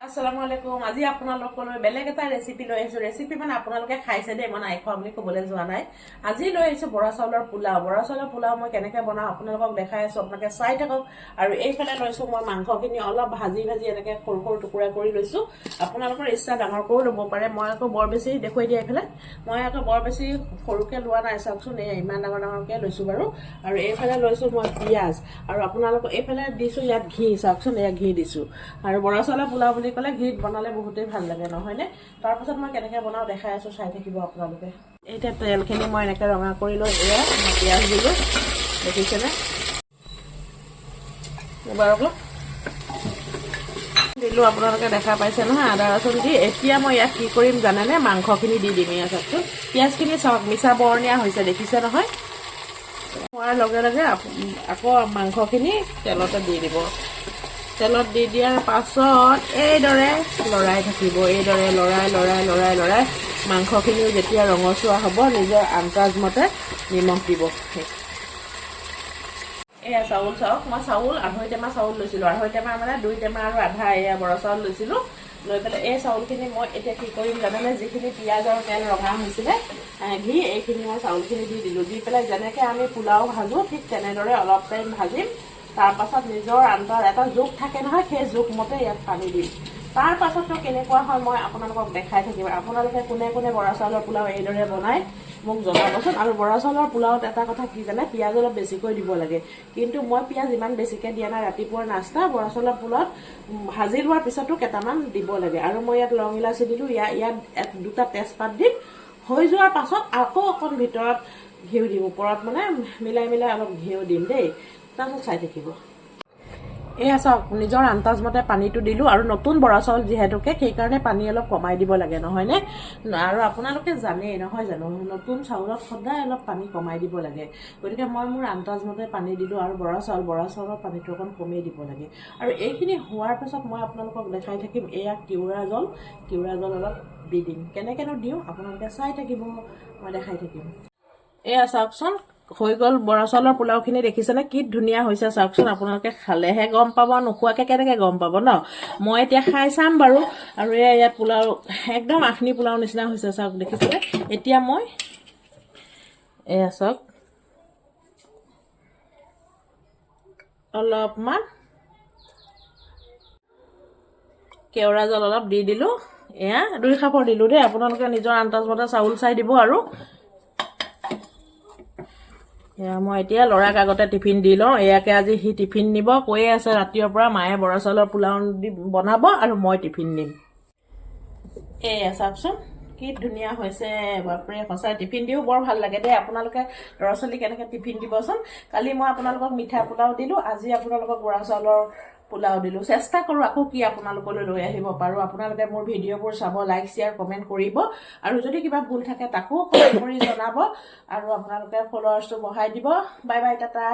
আসসালামু আলাইকুম। আজি আপোনালোকলৈ বেলেগ এটা ৰেচিপি লৈ আহিছো। ৰেচিপি মানে আপোনালোকে খাইছে দেই, মই নাই খোৱা বুলি ক'বলৈ যোৱা নাই। আজি লৈ আহিছো বৰা চাউলৰ পোলাও। বৰা চাউলৰ পোলাও মই কেনেকৈ বনাওঁ আপোনালোকক দেখাই আছো, আপোনালোকে চাই থাকক। আৰু এইফালে লৈছো মই মাংসখিনি অলপ ভাজি এনেকৈ সৰু সৰু টুকুৰা কৰি লৈছো। আপোনালোকৰ ইচ্ছা ডাঙৰ কৰিও ল'ব পাৰে। মই আকৌ বৰ বেছি দেখুৱাই দিয়া এইফালে, মই আকৌ বৰ বেছি সৰুকৈ লোৱা নাই। চাওকচোন, এই ইমান ডাঙৰ ডাঙৰকৈ লৈছো বাৰু। আৰু এইফালে লৈছো মই পিঁয়াজ, আৰু আপোনালোকক এইফালে দিছো ইয়াত ঘি। চাওকচোন, এয়া ঘি দিছো। আৰু বৰা চাউলৰ পোলাও বুলি ক'লে ঘিত বনালে বহুতেই ভাল লাগে, নহয়নে? তাৰপাছত মই কেনেকৈ বনাওঁ দেখাই আছো, চাই থাকিব আপোনালোকে। এতিয়া তেলখিনি মই এনেকৈ ৰঙা কৰি লৈ এয়া মই পিঁয়াজ দিলোঁ, দেখিছেনে? এবাৰ আকৌ দিলোঁ, আপোনালোকে দেখা পাইছে নহয়, আদা ৰচুন দি। এতিয়া মই ইয়াত কি কৰিম জানেনে? মাংসখিনি দি দিম। ইয়াত চাওকচোন, পিঁয়াজখিনি চাওক মিছা বৰণীয়া হৈছে, দেখিছে নহয়? হোৱাৰ লগে লগে আকৌ মাংসখিনি তেলতে দি দিব। তেলত দি দিয়াৰ পাছত এইদৰে লৰাই থাকিব, এইদৰে লৰাই মাংসখিনিও যেতিয়া ৰঙচুৱা হ'ব, নিজৰ আন্দাজমতে নিমখ দিব। এয়া চাউল চাওক, মই চাউল 2.5 টেমা চাউল লৈছিলোঁ। 2.5 টেমা মানে 2 টেমা আৰু আধা এয়া বৰা চাউল লৈছিলোঁ। লৈ পেলাই এই চাউলখিনি মই এতিয়া কি কৰিম জানেনে? যিখিনি পিঁয়াজ আৰু তেল ৰঙা হৈছিলে ঘি, এইখিনি মই চাউলখিনি দি দিলোঁ। দি পেলাই যেনেকৈ আমি পোলাও ভাজোঁ ঠিক তেনেদৰে অলপ টাইম ভাজিম। তাৰপাছত নিজৰ আন্দাজ এটা জোখ থাকে নহয়, সেই জোখমতে ইয়াত পানী দিম। তাৰ পাছততো কেনেকুৱা হয় মই আপোনালোকক দেখাই থাকিম। আপোনালোকে কোনে কোনে বৰা চাউলৰ পোলাও এইদৰে বনায় মোক জনাবচোন। আৰু বৰা চাউলৰ পোলাওত এটা কথা কি জানে? পিঁয়াজ অলপ বেছিকৈ দিব লাগে। কিন্তু মই পিঁয়াজ ইমান বেছিকৈ দিয়া নাই। ৰাতিপুৱাৰ নাস্তা বৰা চাউলৰ পোলাওত ভাজি লোৱাৰ পিছতো কেইটামান দিব লাগে। আৰু মই ইয়াত লং ইলাচি দিলোঁ, ইয়াত 2টা তেজপাত দিম। হৈ যোৱাৰ পাছত আকৌ অকণ ভিতৰত ঘিউ দিম, ওপৰত মানে মিলাই অলপ ঘিউ দিম দেই। তাৰপাছত চাই থাকিব। এয়া চাওক, নিজৰ আন্দাজমতে পানীটো দিলোঁ। আৰু নতুন বৰা চাউল যিহেতুকে, সেইকাৰণে পানী অলপ কমাই দিব লাগে, নহয়নে? আৰু আপোনালোকে জানেই নহয় জানো, নতুন চাউলত সদায় অলপ পানী কমাই দিব লাগে। গতিকে মই মোৰ আন্দাজমতে পানী দিলোঁ। আৰু বৰা চাউলৰ পানীটো অকণ কমেই দিব লাগে। আৰু এইখিনি হোৱাৰ পাছত মই আপোনালোকক দেখাই থাকিম। এয়া কেউৰা জল অলপ দি দিম। কেনেকৈনো দিওঁ আপোনালোকে চাই থাকিব, মই দেখাই থাকিম। এয়া চাওকচোন, হৈ গ'ল বৰা চাউলৰ পোলাওখিনি, দেখিছেনে? কি ধুনীয়া হৈছে চাওকচোন। আপোনালোকে খালেহে গম পাব, নোখোৱাকৈ কেনেকৈ গম পাব ন? মই এতিয়া খাই চাম বাৰু। আৰু ইয়াত পোলাও একদম আখনি পোলাও নিচিনা হৈছে, চাওক দেখিছেনে? এতিয়া মই এয়া চাওক অলপমান কেওৰা জল অলপ দি দিলোঁ। এয়া 2 খাপৰ দিলোঁ দেই। আপোনালোকে নিজৰ আন্দাজমতে চাউল চাই দিব। আৰু এয়া মই এতিয়া ল'ৰাক আগতে টিফিন দি লওঁ। এয়াকে আজি সি টিফিন নিব কৈয়ে আছে ৰাতিৰ পৰা, মায়ে বৰা চাউলৰ পোলাও বনাব আৰু মই টিফিন নিম। এয়া চাওকচোন কি ধুনীয়া হৈছে, বাপৰে সঁচাই। টিফিন দিও বৰ ভাল লাগে দেই। আপোনালোকে ল'ৰা ছোৱালীক কেনেকৈ টিফিন দিবচোন। কালি মই আপোনালোকক মিঠা পোলাও দিলোঁ, আজি আপোনালোকক বৰা চাউলৰ পোলাও দিলোঁ। চেষ্টা কৰোঁ আকৌ কি আপোনালোকলৈ লৈ আহিব পাৰোঁ। আপোনালোকে মোৰ ভিডিঅ'বোৰ চাব, লাইক শ্বেয়াৰ কমেণ্ট কৰিব। আৰু যদি কিবা ভুল থাকে তাকো কমেণ্ট কৰি জনাব। আৰু আপোনালোকে ফলোৱাৰ্ছটো বঢ়াই দিব। Bye bye, Tata.